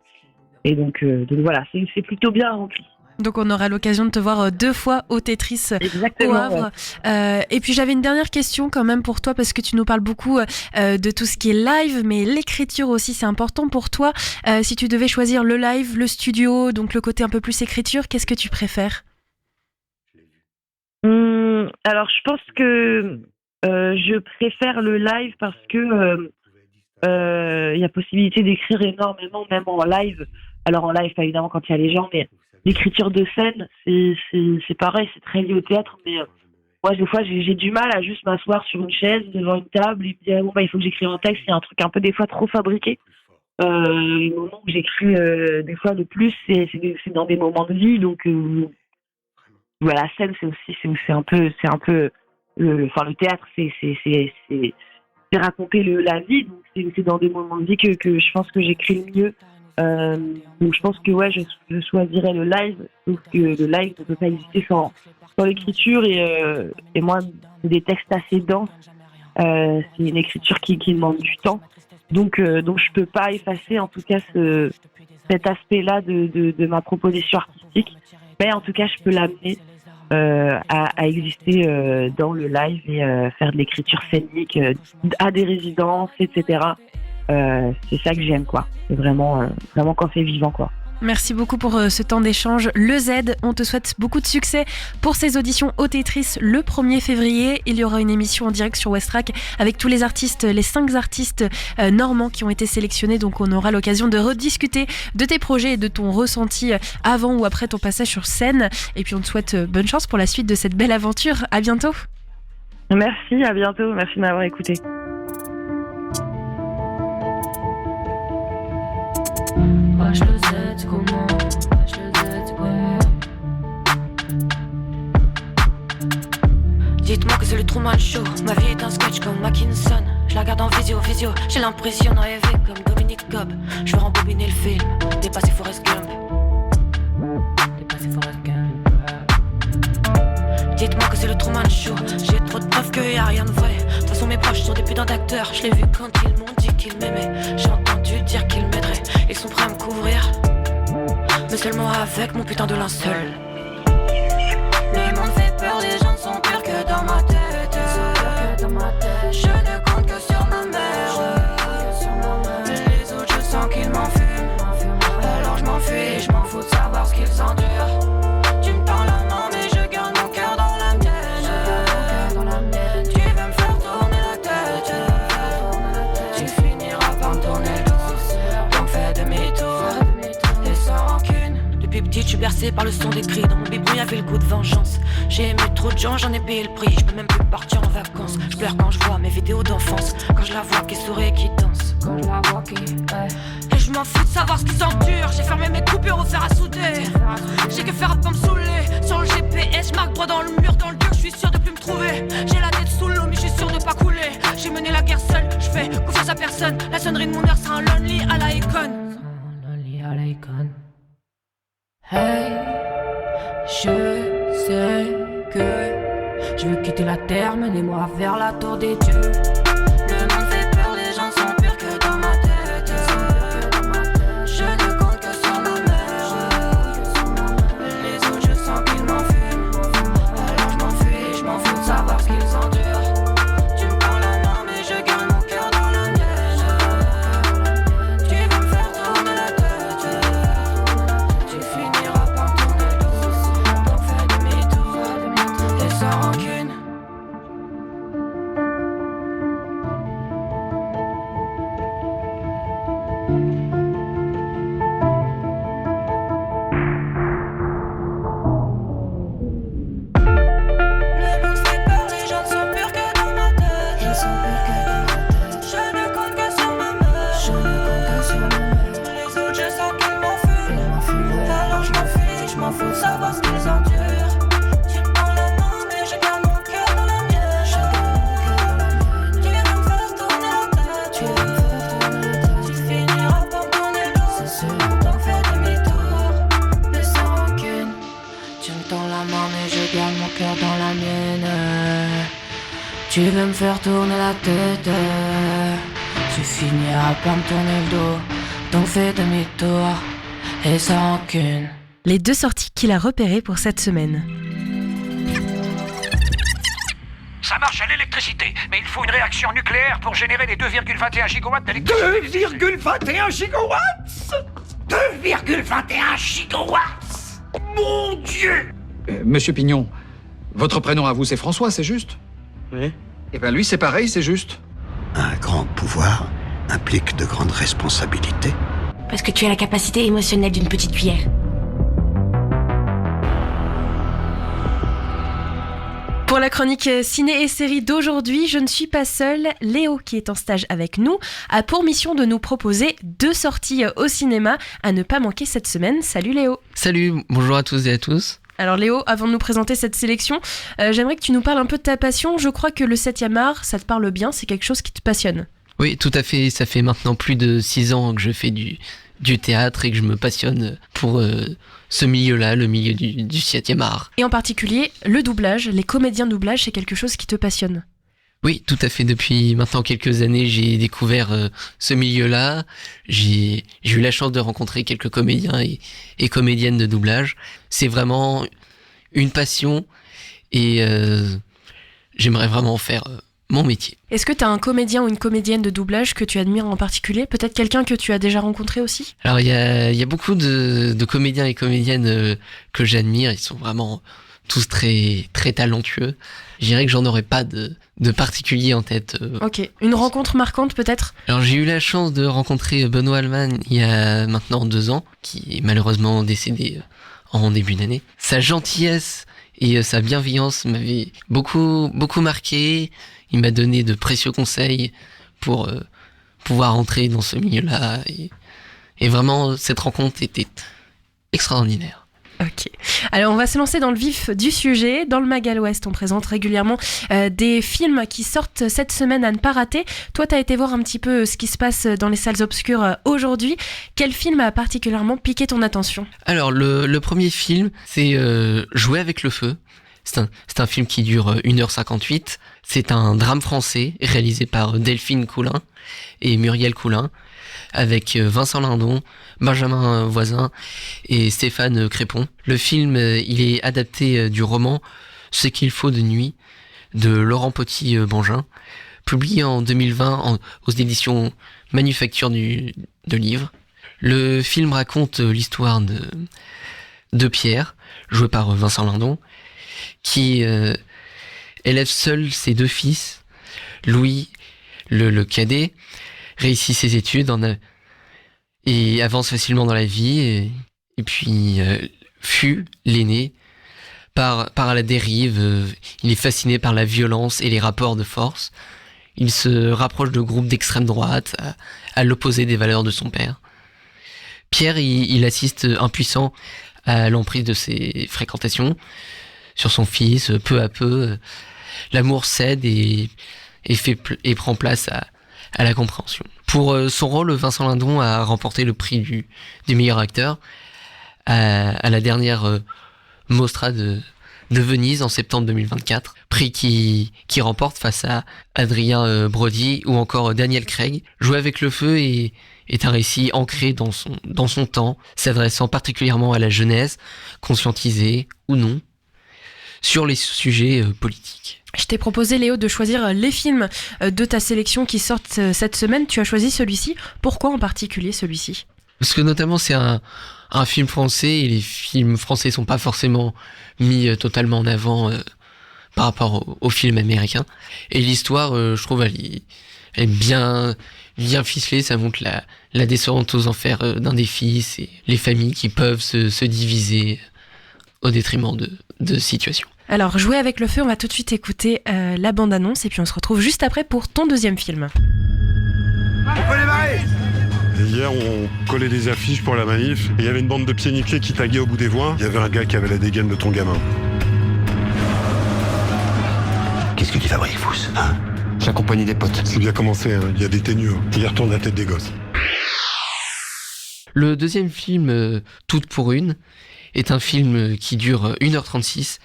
Et donc voilà, c'est plutôt bien rempli. Donc on aura l'occasion de te voir 2 fois au Tetris. Exactement, au Havre. Ouais. Et puis j'avais une dernière question quand même pour toi, parce que tu nous parles beaucoup de tout ce qui est live, mais l'écriture aussi c'est important pour toi. Si tu devais choisir le live, le studio, donc le côté un peu plus écriture, qu'est-ce que tu préfères ? Alors je pense que je préfère le live parce que y a possibilité d'écrire énormément, même en live. Alors en live, pas évidemment quand il y a les gens, mais l'écriture de scène, c'est pareil, c'est très lié au théâtre, mais moi des fois j'ai du mal à juste m'asseoir sur une chaise devant une table et me dire il faut que j'écrive un texte. Il y a un truc un peu des fois trop fabriqué. Les moments où j'écris des fois le plus, c'est dans des moments de vie. Donc voilà, la scène c'est un peu le théâtre, c'est raconter la vie. Donc c'est dans des moments de vie que je pense que j'écris le mieux. Donc je pense que je choisirais le live, sauf que le live ne peut pas exister sans l'écriture et moi c'est des textes assez denses, c'est une écriture qui demande du temps, donc je peux pas effacer en tout cas cet aspect-là de ma proposition artistique, mais en tout cas je peux l'amener à exister dans le live et faire de l'écriture scénique à des résidences, etc. C'est ça que j'aime, quoi. C'est vraiment quand c'est vivant, quoi. Merci beaucoup pour ce temps d'échange. Le Z, on te souhaite beaucoup de succès pour ces auditions au Tetris le 1er février. Il y aura une émission en direct sur Westrack avec tous les artistes, les 5 artistes normands qui ont été sélectionnés. Donc on aura l'occasion de rediscuter de tes projets et de ton ressenti avant ou après ton passage sur scène. Et puis on te souhaite bonne chance pour la suite de cette belle aventure. À bientôt. Merci, à bientôt. Merci de m'avoir écouté. Wesh le Z, comment? Wesh le Z, ouais. Dites-moi que c'est le Truman Show. Ma vie est un sketch comme Mackinson. Je la regarde en visio. J'ai l'impression de rêver comme Dominique Cobb. Je veux rembobiner le film, dépasser Forrest Gump. Dites-moi que c'est le Truman Show. J'ai trop de preuves qu'il y a rien de vrai. De toute façon mes proches sont des putains d'acteurs. Je l'ai vu quand ils m'ont dit qu'ils m'aimaient. J'ai entendu dire qu'ils m'aideraient. Ils sont prêts à me couvrir, mais seulement avec mon putain de linceul. Le monde fait peur, les gens ne sont pires que dans ma tête. Je ne compte que sur ma mère. Les autres je sens qu'ils m'en fument. Alors je m'enfuis, je m'en fous de savoir ce qu'ils endurent. Tu me parles à main mais je garde mon cœur dans la mienne. Tu veux me faire tourner la tête. Tu finiras par me tourner le dos. Donc fais demi-tour et sans rancune. Depuis petit je suis bercé par le son des cris. Dans mon biberon y avait le goût de vengeance. J'ai aimé trop de gens, j'en ai payé le prix. Je peux même plus partir en vacances. Je pleure quand je vois mes vidéos d'enfance. Quand je la vois qui sourit et qui danse. Quand je la vois qui Et je m'en fous de savoir ce qu'ils endurent. J'ai fermé mes coupures au fer à souder. J'ai que faire à pas me saouler. Sur le GPS, je marque droit dans le mur. Dans le dur, je suis sûr de plus me trouver. J'ai la tête sous l'eau, mais je suis sûr de pas couler. J'ai mené la guerre seule, je fais confiance à personne. La sonnerie de mon heure, c'est un lonely à la icône. Hey, je sais que je veux quitter la terre, menez-moi vers la tour des dieux. Le monde fait peur, les gens sont pires que dans ma tête. Je ne compte que sur ma mère. Les autres, je sens qu'ils m'en fument. Alors je m'enfuis, je m'en fous de savoir ce qu'ils endurent. Tu me parles à main, mais je garde mon cœur dans la mienne. Tu veux me faire tourner la tête. Tu finiras par me tourner le dos. Donc fais demi-tour et sans rancune. Le monde fait peur, les gens ne sont purs que dans ma tête. Je ne compte que sur ma mère. Les autres, je sens qu'ils m'en fument. Alors je m'enfuis, je m'en fous de savoir ce qu'ils endurent. Tu me parles à main, mais je garde mon cœur dans la mienne. Tu veux me faire tourner la tête. Tu finiras par me tourner le dos. Donc fais demi-tour, mais sans rancune. Tu me tends la main, mais je garde mon cœur dans la mienne. Tu veux me faire tourner la tête. Tu finiras par me tourner le dos. Donc fais demi-tour et sans rancune. Les 2 sorties qu'il a repérées pour cette semaine. Ça marche à l'électricité, mais il faut une réaction nucléaire pour générer les 2,21 gigawatts d'électricité. 2,21 gigawatts 2,21 gigawatts Mon Dieu! Monsieur Pignon, votre prénom à vous c'est François, c'est juste? Oui. Eh ben lui c'est pareil, c'est juste. Un grand pouvoir implique de grandes responsabilités. Parce que tu as la capacité émotionnelle d'une petite cuillère. Pour la chronique ciné et série d'aujourd'hui, je ne suis pas seule. Léo, qui est en stage avec nous, a pour mission de nous proposer 2 sorties au cinéma à ne pas manquer cette semaine. Salut Léo. Salut, bonjour à tous et à tous. Alors Léo, avant de nous présenter cette sélection, j'aimerais que tu nous parles un peu de ta passion. Je crois que le 7e art, ça te parle bien, c'est quelque chose qui te passionne. Oui, tout à fait, ça fait maintenant plus de 6 ans que je fais du du théâtre et que je me passionne pour ce milieu-là, le milieu du 7e art. Et en particulier, le doublage, les comédiens de doublage, c'est quelque chose qui te passionne? Oui, tout à fait. Depuis maintenant quelques années, j'ai découvert ce milieu-là. J'ai eu la chance de rencontrer quelques comédiens et comédiennes de doublage. C'est vraiment une passion et j'aimerais vraiment en faire mon métier. Est-ce que tu as un comédien ou une comédienne de doublage que tu admires en particulier? Peut-être quelqu'un que tu as déjà rencontré aussi? Alors il y a beaucoup de comédiens et comédiennes que j'admire. Ils sont vraiment tous très très talentueux. Je dirais que j'en aurais pas de particulier en tête. Ok, une rencontre marquante peut-être? Alors j'ai eu la chance de rencontrer Benoît Alman il y a maintenant 2 ans, qui est malheureusement décédé en début d'année. Sa gentillesse et sa bienveillance m'avaient beaucoup marqué. Il m'a donné de précieux conseils pour pouvoir entrer dans ce milieu-là. Et vraiment, cette rencontre était extraordinaire. Ok. Alors on va se lancer dans le vif du sujet. Dans le Mag à l'Ouest, on présente régulièrement des films qui sortent cette semaine à ne pas rater. Toi, tu as été voir un petit peu ce qui se passe dans les salles obscures aujourd'hui. Quel film a particulièrement piqué ton attention? Alors le premier film, c'est Jouer avec le feu. C'est un film qui dure 1h58. C'est un drame français réalisé par Delphine Coulin et Muriel Coulin, avec Vincent Lindon, Benjamin Voisin et Stéphane Crépon. Le film, il est adapté du roman Ce qu'il faut de nuit de Laurent Petit-Bangin, publié en 2020 aux éditions Manufacture de Livres. Le film raconte l'histoire de Pierre, joué par Vincent Lindon, qui élève seul ses 2 fils. Louis, le cadet, réussit ses études et avance facilement dans la vie. Et puis, Fu, l'aîné, part à la dérive. Il est fasciné par la violence et les rapports de force. Il se rapproche de groupes d'extrême droite, à l'opposé des valeurs de son père. Pierre, il assiste impuissant à l'emprise de ses fréquentations sur son fils. Peu à peu, l'amour cède et prend place à la compréhension. Pour son rôle, Vincent Lindon a remporté le prix du meilleur acteur à la dernière Mostra de Venise en septembre 2024. Prix qui remporte face à Adrien Brody ou encore Daniel Craig. Jouer avec le feu est un récit ancré dans son temps, s'adressant particulièrement à la jeunesse, conscientisée ou non, sur les sujets politiques. Je t'ai proposé, Léo, de choisir les films de ta sélection qui sortent cette semaine. Tu as choisi celui-ci. Pourquoi en particulier celui-ci? Parce que notamment c'est un film français et les films français sont pas forcément mis totalement en avant par rapport aux films américains. Et l'histoire, je trouve, elle est bien ficelée. Ça montre la descente aux enfers d'un des fils et les familles qui peuvent se diviser au détriment de situations. Alors, Jouer avec le feu, on va tout de suite écouter la bande-annonce et puis on se retrouve juste après pour ton deuxième film. On peut démarrer. Hier, on collait des affiches pour la manif. Il y avait une bande de pieds nickelés qui taguait au bout des voies. Il y avait un gars qui avait la dégaine de ton gamin. Qu'est-ce que tu fabriques, Fous, hein? J'accompagne des potes. C'est bien commencé, hein. Il y a des ténues. Il retourne la tête des gosses. Le deuxième film, Toutes pour une, est un film qui dure 1h36.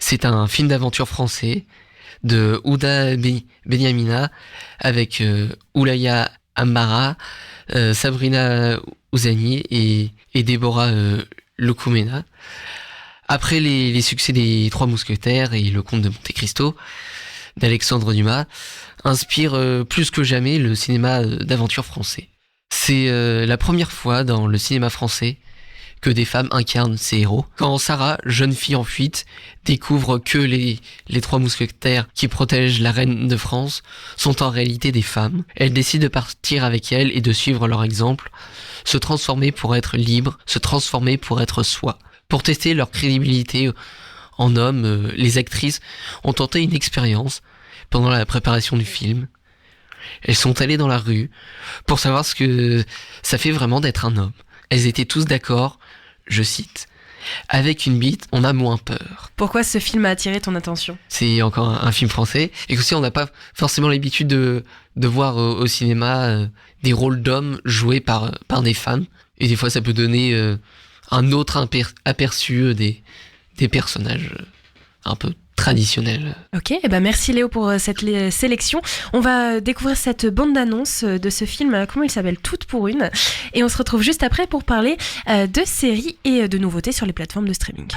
C'est un film d'aventure français de Ouda Benyamina avec Oulaya Amara, Sabrina Ouzani et Déborah Lokoumena. Après les succès des Trois Mousquetaires et Le Comte de Monte Cristo d'Alexandre Dumas, inspire plus que jamais le cinéma d'aventure français. C'est la première fois dans le cinéma français que des femmes incarnent ces héros. Quand Sarah, jeune fille en fuite, découvre que les Trois Mousquetaires qui protègent la reine de France sont en réalité des femmes, elle décide de partir avec elles et de suivre leur exemple, se transformer pour être libre, se transformer pour être soi. Pour tester leur crédibilité en hommes, les actrices ont tenté une expérience pendant la préparation du film. Elles sont allées dans la rue pour savoir ce que ça fait vraiment d'être un homme. Elles étaient tous d'accord, je cite, « Avec une bite, on a moins peur ». Pourquoi ce film a attiré ton attention? C'est encore un film français. Et aussi, on n'a pas forcément l'habitude de voir au cinéma des rôles d'hommes joués par des femmes. Et des fois, ça peut donner un autre aperçu des personnages un peu traditionnels. Ok, et ben merci Léo pour cette sélection. On va découvrir cette bande-annonce de ce film, comment il s'appelle, Toutes pour une. Et on se retrouve juste après pour parler de séries et de nouveautés sur les plateformes de streaming.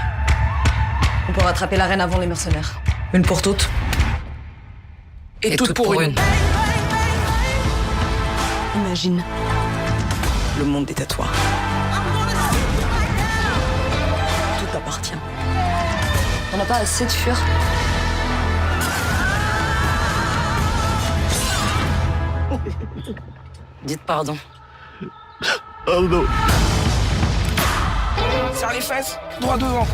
On peut rattraper la reine avant les mercenaires. Une pour toutes. Et toutes pour une. Imagine le monde des tatouages. Tout t'appartient. On n'a pas assez de fuir. Dites pardon. Pardon. Serre les fesses, droit devant.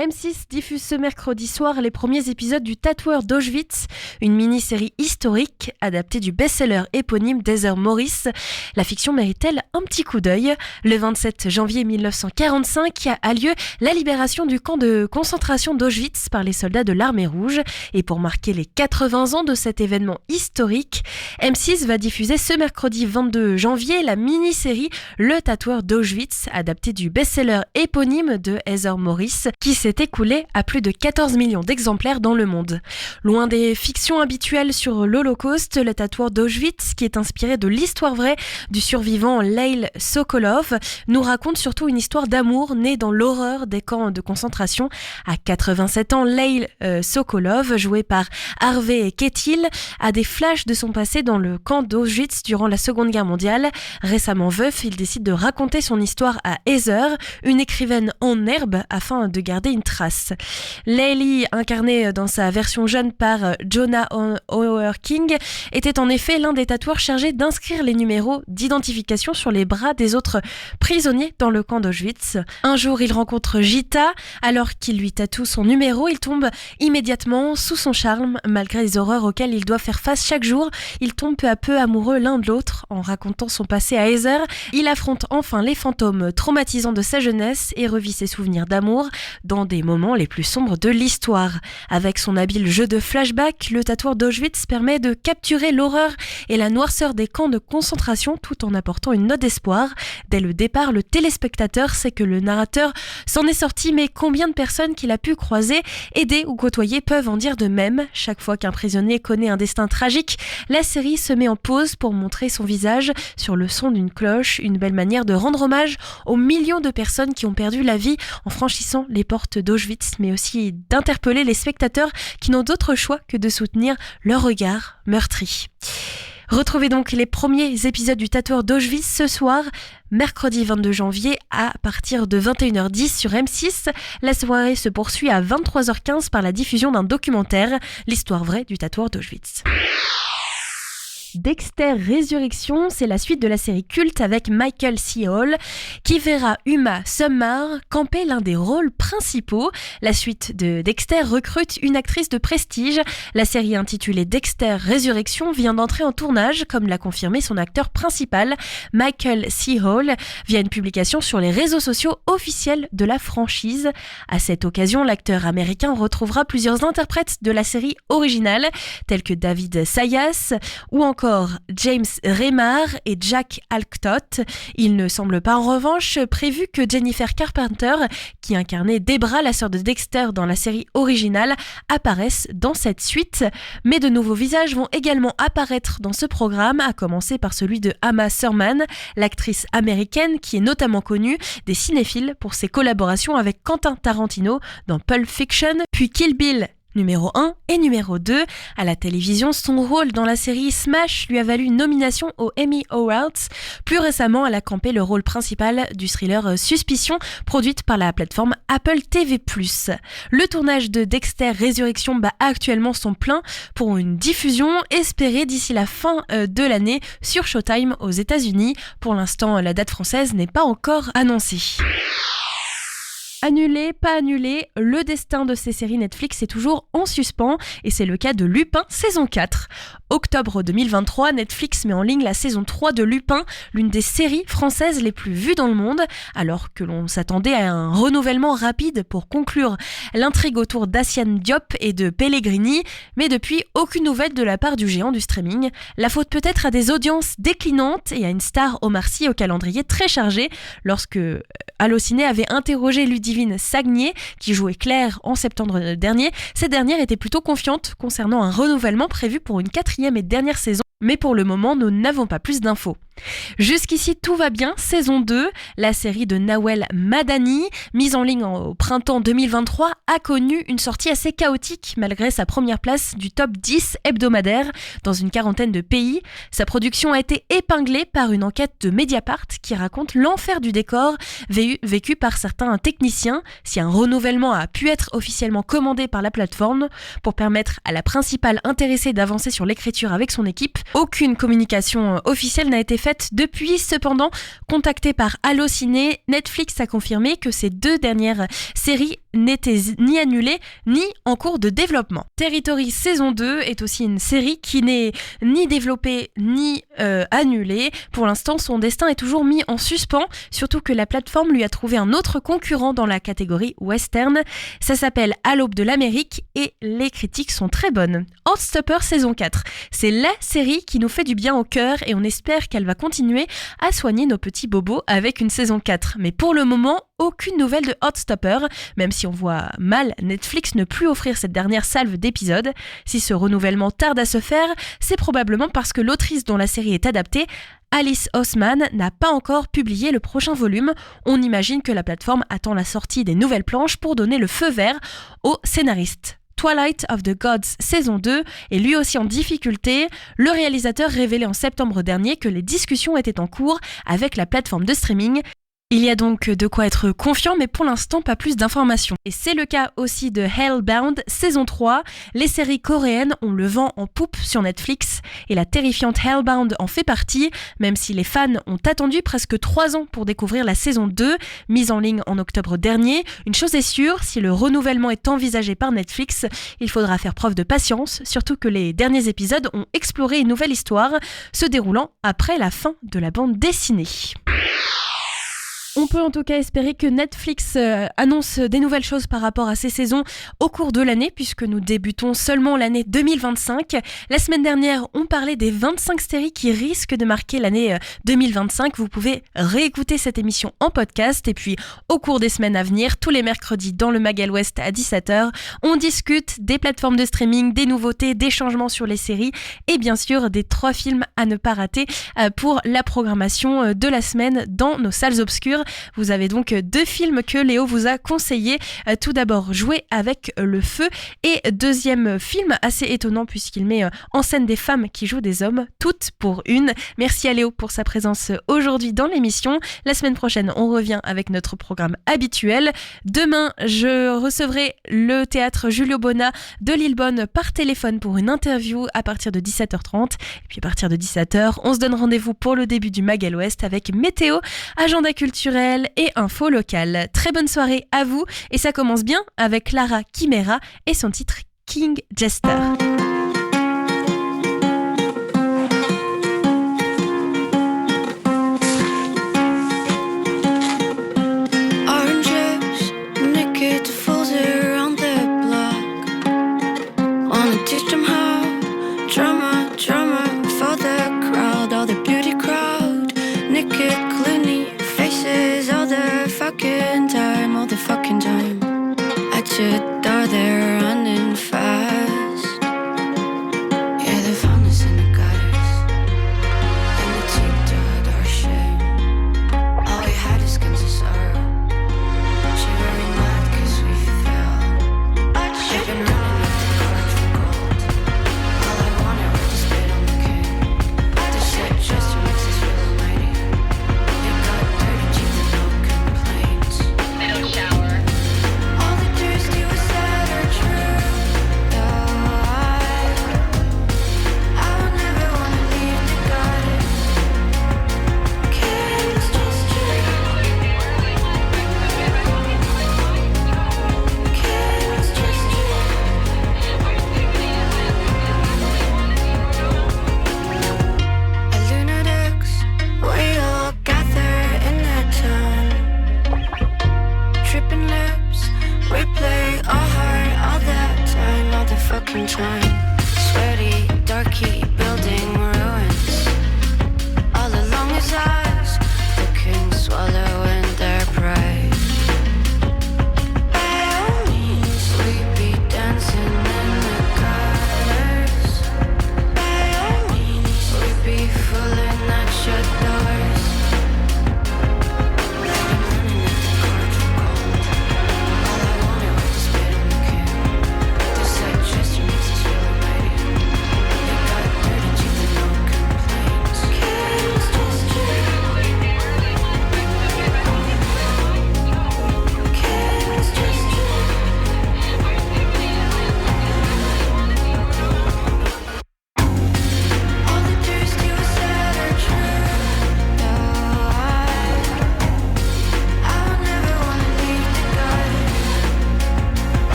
M6 diffuse ce mercredi soir les premiers épisodes du Tatoueur d'Auschwitz, une mini-série historique adaptée du best-seller éponyme d'Heather Morris. La fiction mérite-t-elle un petit coup d'œil ? Le 27 janvier 1945 a lieu la libération du camp de concentration d'Auschwitz par les soldats de l'Armée Rouge. Et pour marquer les 80 ans de cet événement historique, M6 va diffuser ce mercredi 22 janvier la mini-série Le Tatoueur d'Auschwitz, adaptée du best-seller éponyme de Heather Morris, qui s'est écoulé à plus de 14 millions d'exemplaires dans le monde. Loin des fictions habituelles sur l'Holocauste, Le Tatoueur d'Auschwitz, qui est inspiré de l'histoire vraie du survivant Leil Sokolov, nous raconte surtout une histoire d'amour née dans l'horreur des camps de concentration. À 87 ans, Leil Sokolov, joué par Harvey Keitel, a des flashs de son passé dans le camp d'Auschwitz durant la Seconde Guerre mondiale. Récemment veuf, il décide de raconter son histoire à Heather, une écrivaine en herbe, afin de garder une trace. Leili, incarnée dans sa version jeune par Jonah Hauer-King, était en effet l'un des tatoueurs chargés d'inscrire les numéros d'identification sur les bras des autres prisonniers dans le camp d'Auschwitz. Un jour, il rencontre Gita. Alors qu'il lui tatoue son numéro, il tombe immédiatement sous son charme. Malgré les horreurs auxquelles il doit faire face chaque jour, il tombe peu à peu amoureux l'un de l'autre. En racontant son passé à Heather, il affronte enfin les fantômes traumatisants de sa jeunesse et revit ses souvenirs d'amour dans des moments les plus sombres de l'histoire. Avec son habile jeu de flashback, Le Tatoueur d'Auschwitz permet de capturer l'horreur et la noirceur des camps de concentration tout en apportant une note d'espoir. Dès le départ, le téléspectateur sait que le narrateur s'en est sorti, mais combien de personnes qu'il a pu croiser, aider ou côtoyer peuvent en dire de même. Chaque fois qu'un prisonnier connaît un destin tragique, la série se met en pause pour montrer son visage sur le son d'une cloche, une belle manière de rendre hommage aux millions de personnes qui ont perdu la vie en franchissant les portes d'Auschwitz, mais aussi d'interpeller les spectateurs qui n'ont d'autre choix que de soutenir leur regard meurtri. Retrouvez donc les premiers épisodes du Tatoueur d'Auschwitz ce soir, mercredi 22 janvier à partir de 21h10 sur M6. La soirée se poursuit à 23h15 par la diffusion d'un documentaire, l'histoire vraie du Tatoueur d'Auschwitz. Dexter Résurrection, c'est la suite de la série culte avec Michael C. Hall qui verra Uma Summar camper l'un des rôles principaux. La suite de Dexter recrute une actrice de prestige. La série intitulée Dexter Résurrection vient d'entrer en tournage, comme l'a confirmé son acteur principal, Michael C. Hall, via une publication sur les réseaux sociaux officiels de la franchise. À cette occasion, l'acteur américain retrouvera plusieurs interprètes de la série originale, tels que David Sayas ou encore James Remar et Jack Alcott. Il ne semble pas en revanche prévu que Jennifer Carpenter, qui incarnait Debra, la sœur de Dexter dans la série originale, apparaisse dans cette suite. Mais de nouveaux visages vont également apparaître dans ce programme, à commencer par celui de Uma Thurman, l'actrice américaine qui est notamment connue des cinéphiles pour ses collaborations avec Quentin Tarantino dans Pulp Fiction, puis Kill Bill numéro 1 et numéro 2. À la télévision, son rôle dans la série Smash lui a valu une nomination aux Emmy Awards. Plus récemment, elle a campé le rôle principal du thriller Suspicion, produite par la plateforme Apple TV+. Le tournage de Dexter Résurrection bat actuellement son plein pour une diffusion espérée d'ici la fin de l'année sur Showtime aux États-Unis. Pour l'instant, la date française n'est pas encore annoncée. Annulé, pas annulé, le destin de ces séries Netflix est toujours en suspens et c'est le cas de Lupin saison 4. Octobre 2023, Netflix met en ligne la saison 3 de Lupin, l'une des séries françaises les plus vues dans le monde, alors que l'on s'attendait à un renouvellement rapide pour conclure l'intrigue autour d'Assiane Diop et de Pellegrini, mais depuis, aucune nouvelle de la part du géant du streaming. La faute peut-être à des audiences déclinantes et à une star Omar Sy au calendrier très chargé. Lorsque Allociné avait interrogé Ludivine Sagnier, qui jouait Claire en septembre dernier, cette dernière était plutôt confiante concernant un renouvellement prévu pour une 4e et dernière saison, mais pour le moment, nous n'avons pas plus d'infos. Jusqu'ici, tout va bien. Saison 2, la série de Nawel Madani, mise en ligne au printemps 2023, a connu une sortie assez chaotique malgré sa première place du top 10 hebdomadaire dans une 40aine de pays. Sa production a été épinglée par une enquête de Mediapart qui raconte l'enfer du décor vécu par certains techniciens. Si un renouvellement a pu être officiellement commandé par la plateforme pour permettre à la principale intéressée d'avancer sur l'écriture avec son équipe, aucune communication officielle n'a été faite depuis. Cependant, contacté par Allociné, Netflix a confirmé que ces 2 dernières séries n'étaient ni annulées ni en cours de développement. Territory saison 2 est aussi une série qui n'est ni développée ni annulée. Pour l'instant, son destin est toujours mis en suspens, surtout que la plateforme lui a trouvé un autre concurrent dans la catégorie western. Ça s'appelle À l'aube de l'Amérique et les critiques sont très bonnes. Heartstopper saison 4, c'est la série qui nous fait du bien au cœur et on espère qu'elle va continuer à soigner nos petits bobos avec une saison 4. Mais pour le moment, aucune nouvelle de Heartstopper, même si on voit mal Netflix ne plus offrir cette dernière salve d'épisodes. Si ce renouvellement tarde à se faire, c'est probablement parce que l'autrice dont la série est adaptée, Alice Oseman, n'a pas encore publié le prochain volume. On imagine que la plateforme attend la sortie des nouvelles planches pour donner le feu vert au scénariste. Twilight of the Gods saison 2 est lui aussi en difficulté. Le réalisateur révélait en septembre dernier que les discussions étaient en cours avec la plateforme de streaming. Il y a donc de quoi être confiant, mais pour l'instant pas plus d'informations. Et c'est le cas aussi de Hellbound saison 3. Les séries coréennes ont le vent en poupe sur Netflix et la terrifiante Hellbound en fait partie, même si les fans ont attendu presque 3 ans pour découvrir la saison 2, mise en ligne en octobre dernier. Une chose est sûre, si le renouvellement est envisagé par Netflix, il faudra faire preuve de patience, surtout que les derniers épisodes ont exploré une nouvelle histoire, se déroulant après la fin de la bande dessinée. On peut en tout cas espérer que Netflix annonce des nouvelles choses par rapport à ces saisons au cours de l'année, puisque nous débutons seulement l'année 2025. La semaine dernière, on parlait des 25 séries qui risquent de marquer l'année 2025. Vous pouvez réécouter cette émission en podcast et puis au cours des semaines à venir, tous les mercredis dans le Mag à l'Ouest à 17h, on discute des plateformes de streaming, des nouveautés, des changements sur les séries et bien sûr des 3 films à ne pas rater pour la programmation de la semaine dans nos salles obscures. Vous avez donc 2 films que Léo vous a conseillés. Tout d'abord, Jouer avec le feu et deuxième film assez étonnant puisqu'il met en scène des femmes qui jouent des hommes, toutes pour une. Merci à Léo pour sa présence aujourd'hui dans l'émission. La semaine prochaine, on revient avec notre programme habituel. Demain, je recevrai le théâtre Julio Bona de Lillebonne par téléphone pour une interview à partir de 17h30. Et puis à partir de 17h, on se donne rendez-vous pour le début du Mag à l'Ouest avec météo, agenda culturel et info locale. Très bonne soirée à vous et ça commence bien avec Clara Chimera et son titre King Jester.